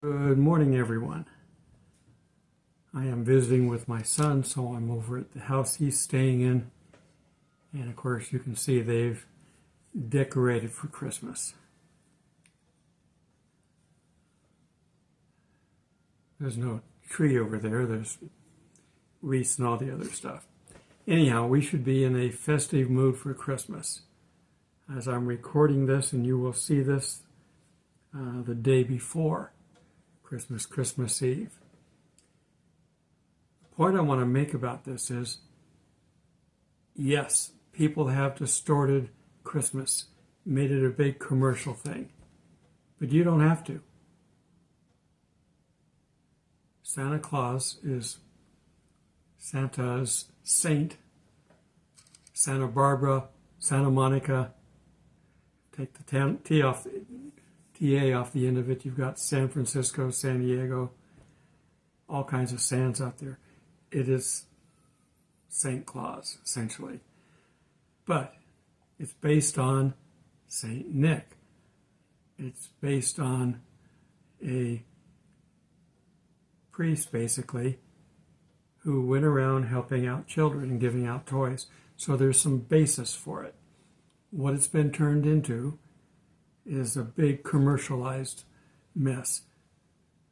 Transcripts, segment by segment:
Good morning, everyone. I am visiting with my son, so I'm over at the house he's staying in. And of course, you can see they've decorated for Christmas. There's no tree over there. There's wreaths and all the other stuff. Anyhow, we should be in a festive mood for Christmas. As I'm recording this, and you will see this the day before Christmas Eve. The point I want to make about this is, yes, people have distorted Christmas, made it a big commercial thing, but you don't have to. Santa Claus is Santa's saint. Santa Barbara, Santa Monica. Take the TA off the end of it. You've got San Francisco, San Diego, all kinds of Sans out there. It is St. Claus, essentially. But it's based on St. Nick. It's based on a priest, basically, who went around helping out children and giving out toys. So there's some basis for it. What it's been turned into is a big commercialized mess,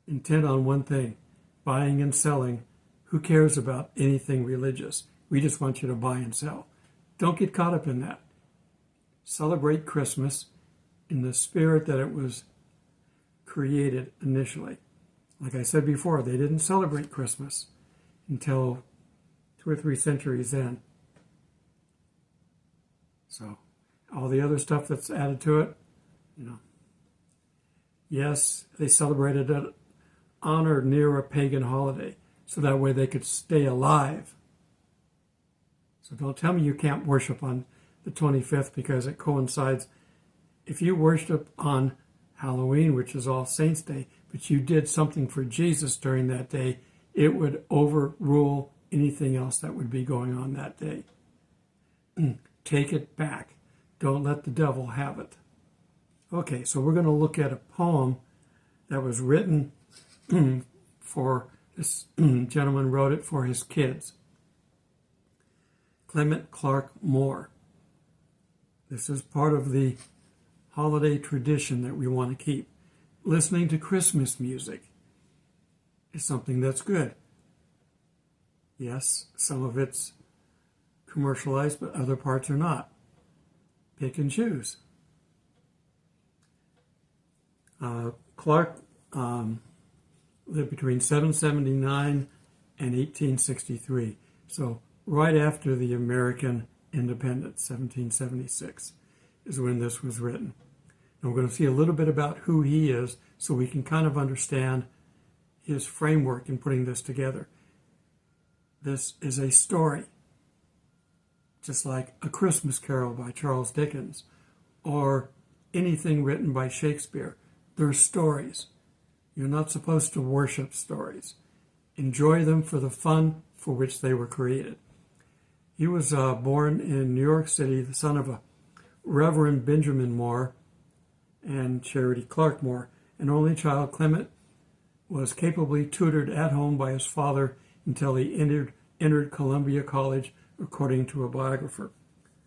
intent on one thing, buying and selling. Who cares about anything religious? We just want you to buy and sell. Don't get caught up in that. Celebrate Christmas in the spirit that it was created initially. Like I said before, they didn't celebrate Christmas until 2 or 3 centuries in. So all the other stuff that's added to it, yes, they celebrated it on or near a pagan holiday, so that way they could stay alive. So don't tell me you can't worship on the 25th because it coincides. If you worship on Halloween, which is All Saints' Day, but you did something for Jesus during that day, it would overrule anything else that would be going on that day. Take it back. Don't let the devil have it. Okay, so we're going to look at a poem that was written for this gentleman, wrote it for his kids. Clement Clark Moore. This is part of the holiday tradition that we want to keep. Listening to Christmas music is something that's good. Yes, some of it's commercialized, but other parts are not. Pick and choose. Clark lived between 779 and 1863. So right after the American independence, 1776, is when this was written. And we're going to see a little bit about who he is so we can kind of understand his framework in putting this together. This is a story, just like A Christmas Carol by Charles Dickens or anything written by Shakespeare. They're stories. You're not supposed to worship stories. Enjoy them for the fun for which they were created. He was born in New York City, the son of a Reverend Benjamin Moore and Charity Clark Moore. An only child, Clement was capably tutored at home by his father until he entered Columbia College, according to a biographer,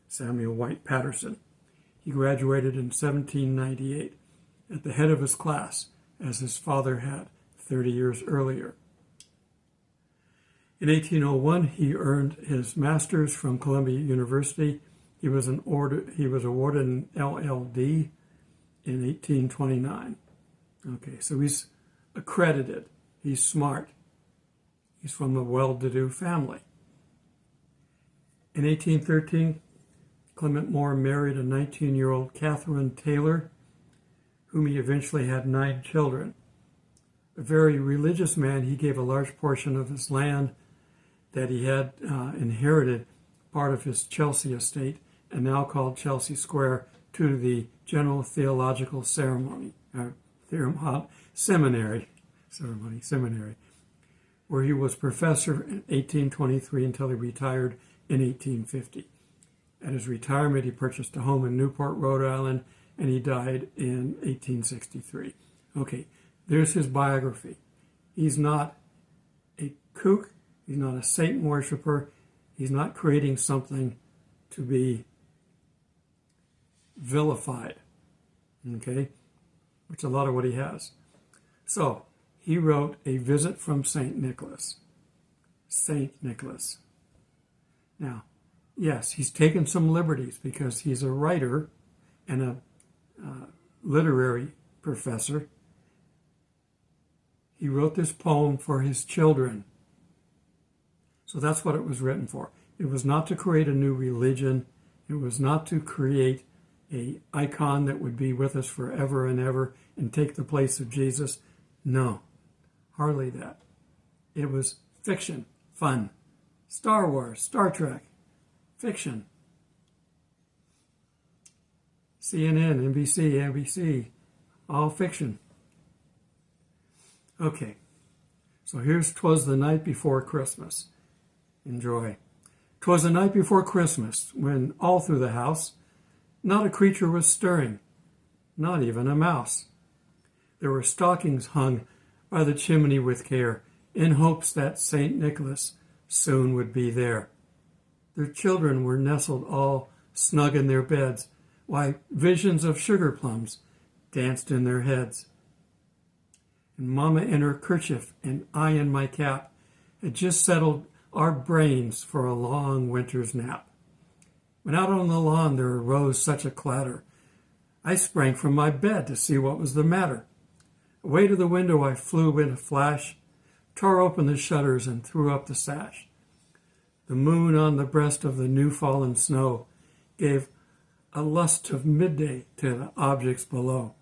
Samuel White Patterson. He graduated in 1798 at the head of his class, as his father had 30 years earlier. In 1801, he earned his master's from Columbia University. He was awarded an LL.D. in 1829. Okay, so he's accredited. He's smart. He's from a well-to-do family. In 1813, Clement Moore married a 19-year-old Catherine Taylor, whom he eventually had 9 children. A very religious man, he gave a large portion of his land that he had inherited, part of his Chelsea estate, and now called Chelsea Square, to the General Theological Seminary, where he was professor in 1823 until he retired in 1850. At his retirement, he purchased a home in Newport, Rhode Island, and he died in 1863. Okay, There's his biography. He's not a kook. He's not a Satan worshiper. He's not creating something to be vilified, okay, which is a lot of what he has. So he wrote A Visit from St. Nicholas. St. Nicholas. Now, yes, he's taken some liberties because he's a writer and a literary professor. He wrote this poem for his children. So that's what it was written for. It was not to create a new religion. It was not to create an icon that would be with us forever and ever and take the place of Jesus. No, hardly that. It was fiction, fun. Star Wars, Star Trek, fiction. CNN, NBC, NBC, all fiction. Okay, so here's "'Twas the Night Before Christmas." Enjoy. "'Twas the night before Christmas, when all through the house not a creature was stirring, not even a mouse. There were stockings hung by the chimney with care, in hopes that St. Nicholas soon would be there. Their children were nestled all snug in their beds, while visions of sugar plums danced in their heads. And Mama in her kerchief and I in my cap had just settled our brains for a long winter's nap. When out on the lawn there arose such a clatter, I sprang from my bed to see what was the matter. Away to the window I flew in a flash, tore open the shutters and threw up the sash. The moon on the breast of the new-fallen snow gave a lust of midday to the objects below,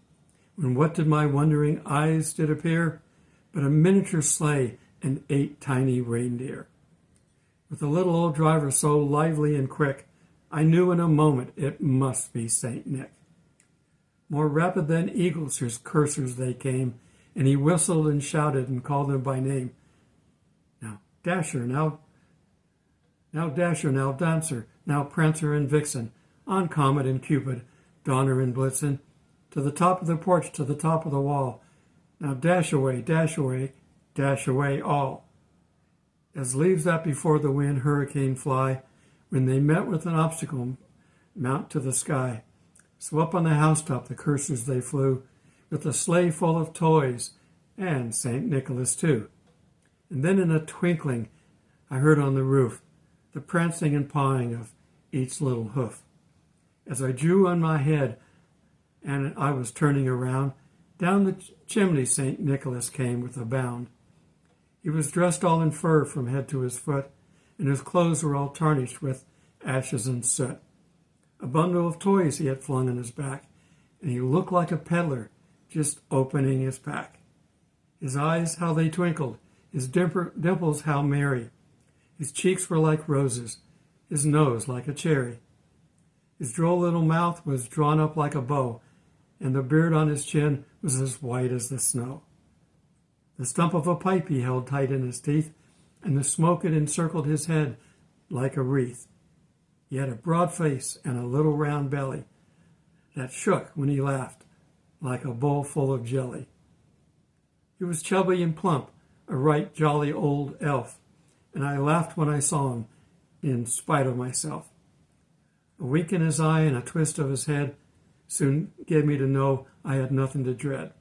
when what did my wondering eyes did appear but a miniature sleigh and 8 tiny reindeer. With the little old driver so lively and quick, I knew in a moment it must be St. Nick. More rapid than eagles his coursers they came, and he whistled and shouted and called them by name. Now Dasher, now Dasher, now Dancer, now Prancer and Vixen, on Comet and Cupid, Donner and Blitzen, to the top of the porch, to the top of the wall. Now dash away, dash away, dash away all. As leaves that before the wind hurricane fly, when they met with an obstacle, mount to the sky. So up on the housetop the coursers they flew, with a sleigh full of toys, and St. Nicholas too. And then in a twinkling I heard on the roof the prancing and pawing of each little hoof. As I drew on my head and I was turning around, down the chimney St. Nicholas came with a bound. He was dressed all in fur from head to his foot, and his clothes were all tarnished with ashes and soot. A bundle of toys he had flung on his back, and he looked like a peddler just opening his pack. His eyes, how they twinkled, his dimples how merry. His cheeks were like roses, his nose like a cherry. His droll little mouth was drawn up like a bow, and the beard on his chin was as white as the snow. The stump of a pipe he held tight in his teeth, and the smoke had encircled his head like a wreath. He had a broad face and a little round belly that shook when he laughed like a bowl full of jelly. He was chubby and plump, a right jolly old elf, and I laughed when I saw him, in spite of myself. A wink in his eye and a twist of his head soon gave me to know I had nothing to dread.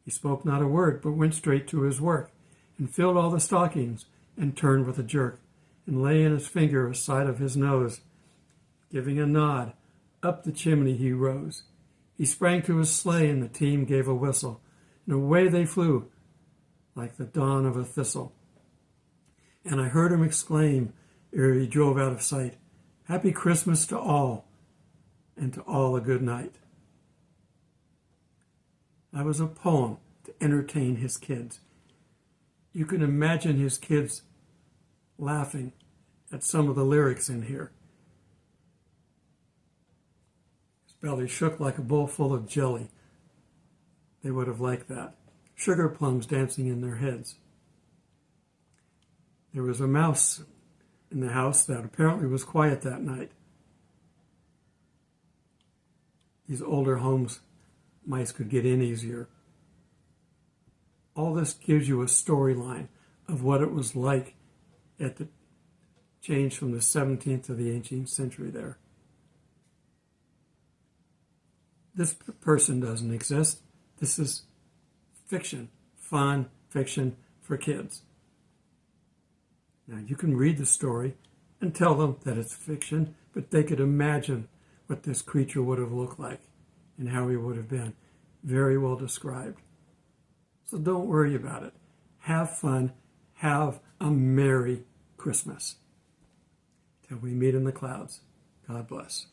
He spoke not a word, but went straight to his work, and filled all the stockings, and turned with a jerk, and laying his finger aside of his nose, giving a nod, up the chimney he rose. He sprang to his sleigh, and the team gave a whistle, and away they flew, like the dawn of a thistle. And I heard him exclaim, ere he drove out of sight, "Happy Christmas to all, and to all a good night." That was a poem to entertain his kids. You can imagine his kids laughing at some of the lyrics in here. His belly shook like a bowl full of jelly. They would have liked that. Sugar plums dancing in their heads. There was a mouse in the house that apparently was quiet that night. These older homes, mice could get in easier. All this gives you a storyline of what it was like at the change from the 17th to the 18th century there. This person doesn't exist. This is fiction, fun fiction for kids. Now, you can read the story and tell them that it's fiction, but they could imagine what this creature would have looked like and how he would have been. Very well described. So don't worry about it. Have fun. Have a Merry Christmas. Till we meet in the clouds. God bless.